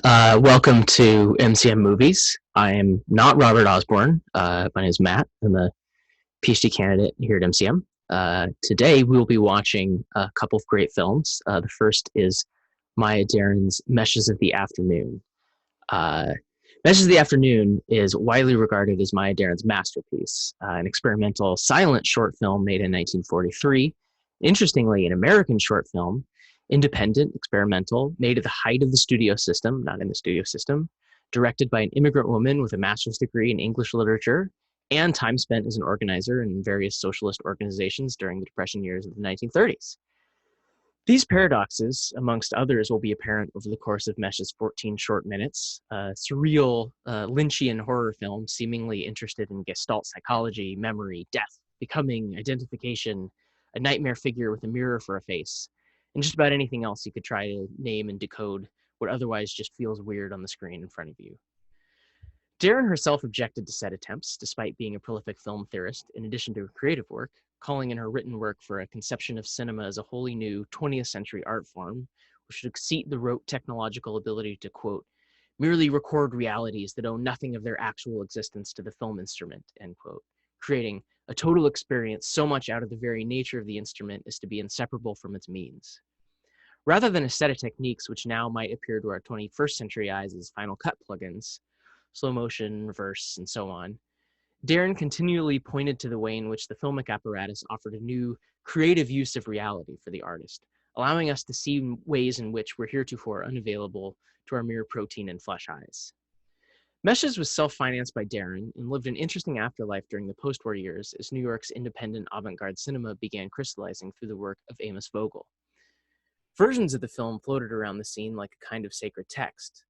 Welcome to MCM Movies. I am not Robert Osborne. My name is Matt. I'm a PhD candidate here at MCM. Today, we'll be watching a couple of great films. The first is Maya Deren's Meshes of the Afternoon. Uh, Meshes of the Afternoon is widely regarded as Maya Deren's masterpiece, an experimental silent short film made in 1943. Interestingly, an American short film, independent, experimental, made at the height of the studio system, not in the studio system, directed by an immigrant woman with a master's degree in English literature, and time spent as an organizer in various socialist organizations during the Depression years of the 1930s. These paradoxes, amongst others, will be apparent over the course of Mesh's 14 short minutes. A surreal, Lynchian horror film seemingly interested in Gestalt psychology, memory, death, becoming, identification, a nightmare figure with a mirror for a face, and just about anything else you could try to name and decode what otherwise just feels weird on the screen in front of you. Deren herself objected to said attempts, despite being a prolific film theorist, in addition to her creative work, calling in her written work for a conception of cinema as a wholly new 20th century art form, which should exceed the rote technological ability to, quote, merely record realities that owe nothing of their actual existence to the film instrument, end quote, creating a total experience so much out of the very nature of the instrument as to be inseparable from its means. Rather than a set of techniques which now might appear to our 21st century eyes as Final Cut plugins, slow motion, reverse, and so on, Deren continually pointed to the way in which the filmic apparatus offered a new, creative use of reality for the artist, allowing us to see ways in which were heretofore unavailable to our mere protein and flesh eyes. Meshes was self-financed by Deren and lived an interesting afterlife during the post-war years as New York's independent avant-garde cinema began crystallizing through the work of Amos Vogel. Versions of the film floated around the scene like a kind of sacred text,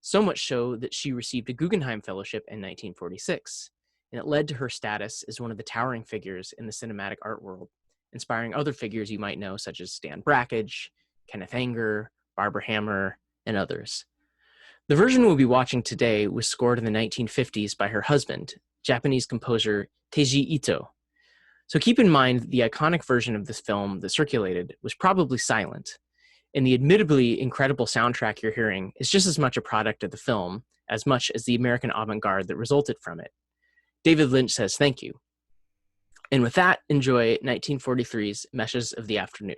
so much so that she received a Guggenheim Fellowship in 1946, and it led to her status as one of the towering figures in the cinematic art world, inspiring other figures you might know, such as Stan Brakhage, Kenneth Anger, Barbara Hammer, and others. The version we'll be watching today was scored in the 1950s by her husband, Japanese composer Teiji Ito. So keep in mind the iconic version of this film that circulated was probably silent, and the admittedly incredible soundtrack you're hearing is just as much a product of the film as much as the American avant-garde that resulted from it. David Lynch says thank you. And with that, enjoy 1943's Meshes of the Afternoon.